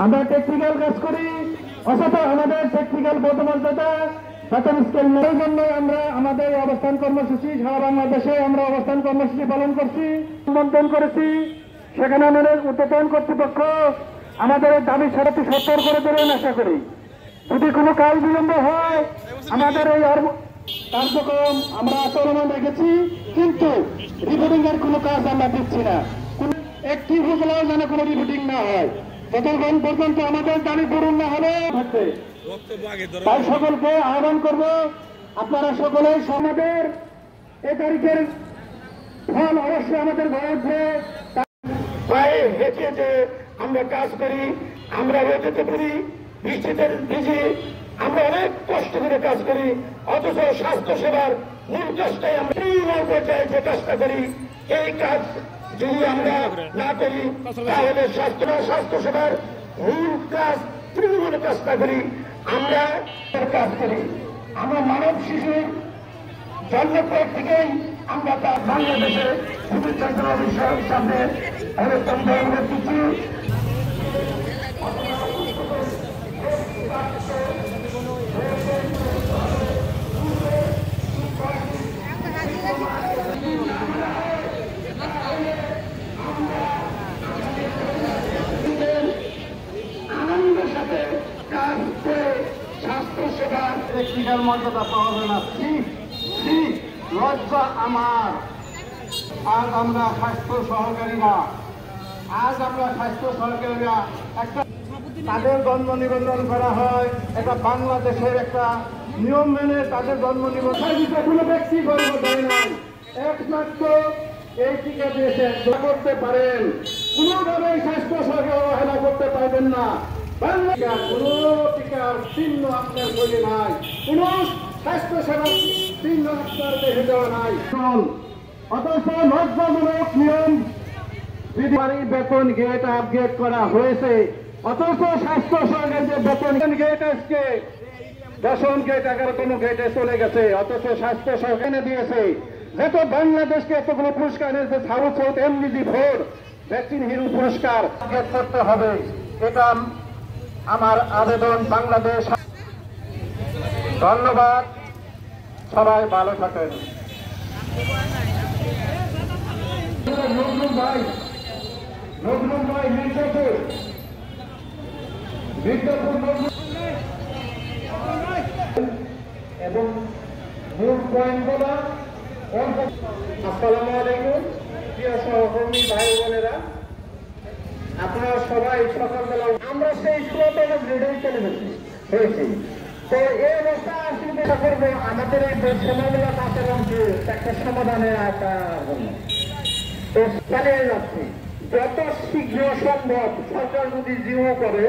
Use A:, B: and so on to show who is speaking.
A: আমরা টেকনিক্যাল কাজ করি, অথচ আমাদের টেকনিক্যাল পদমর্যাদা বেতন স্কেল নেই। জন্য আমরা আমাদের অবস্থান কর্মসূচি সারা বাংলাদেশে আমরা অবস্থান কর্মসূচি পালন করছি, সম্বোধন করেছি। সেখানে আমাদের ঊর্ধ্বতন কর্তৃপক্ষ আমাদের দাবি সারাটি সত্তর করে দেবেন আশা করি। যদি কোনো কাল বিলম্ব হয় আমাদের এই কার্যক্রম আমরা চলমান রেখেছি, কিন্তু রিপোর্টিং এর কোনো কাজ আমরা দিচ্ছি না। একটি উপজেলায় যেন কোনো রিপোর্টিং না হয়, ততক্ষণ পর্যন্ত আমাদের দাবি পূরণ না হলে থাকবে। তাই সকলকে আহ্বান করব, আপনারা সকলে আমাদের এ তারিখের ফল অবশ্যই আমাদের ঘরে উঠবে। পায়ে হেঁটে যে আমরা কাজ করি, আমরা যেতে পারি বৃষ্টিতে ভিজে, আমরা অনেক কষ্ট করে কাজ করি, অথচ স্বাস্থ্য সেবার মূল কাজটাই আমরা পর্যায়ে যে কাজটা করি, এই কাজ যদি আমরা না করি তাহলে স্বাস্থ্য সেবার মূল কাজ তৃণমূল কাজটা করি, আমরা কাজ করি। আমরা মানব শিশুর জন্মপর থেকেই আমরা তার বাংলাদেশে ভূমিচন্দ্র বিষয়ের সামনে অবস্থান গ্রহণ করতেছি। আনন্দের সাথে কাজ করে স্বাস্থ্য সেবা টেকনিক্যাল মর্যাদা পাওয়া যায় না। লজ্জা আমার। আজ আমরা স্বাস্থ্য সহকারীরা একটা তাদের জন্ম নিবন্ধন করা হয়, এটা বাংলাদেশের একটা নিয়ম মেনে তাদের জন্ম নিবন্ধন কোনো ব্যক্তি গর্ব দেয় নাই, একমাত্র এই টিকা দিয়েছে করতে পারেন। কোনোভাবেই স্বাস্থ্য সহকারী অবহেলা করতে পারবেন না। বাংলাদেশ কোনো টিকার চিহ্ন আপনার শরীরে নাই, কোন স্বাস্থ্য সেবার চিহ্ন আপনার দেখে দেওয়া নাই। অথচ লজ্জাজনক নিয়ম বেতন গেট আপগ্রেড করা হয়েছে, অথচ স্বাস্থ্য সরকার যে বেতন গেট আজকে 10 গেট 11তম গেটে চলে গেছে, অথচ স্বাস্থ্য সরকার দিয়েছে। যত বাংলাদেশকে এতগুলো পুরস্কার দিয়েছে, সাউথ এমনিজি ভোট ভ্যাকসিন হিরো পুরস্কার করতে হবে, এটা আমার আবেদন। বাংলাদেশ ধন্যবাদ, সবাই ভালো থাকেন। নজরুল ভাই মির্জাপুর এবং মূল পয়েন্টগুলো। আসসালামু আলাইকুম প্রিয় সহকর্মী ভাই বোনেরা, আপনারা সবাই সকালবেলা আমরা সেই 16তম গ্রেডেই চলে হয়েছি। তো এই অবস্থা আসলে করবো আমাদের এই সময়গুলো আচরণকে একটা সমাধানের আওতার জন্য তো চালিয়ে যাচ্ছি। যত শীঘ্র সম্ভব সরকার যদি জিও করে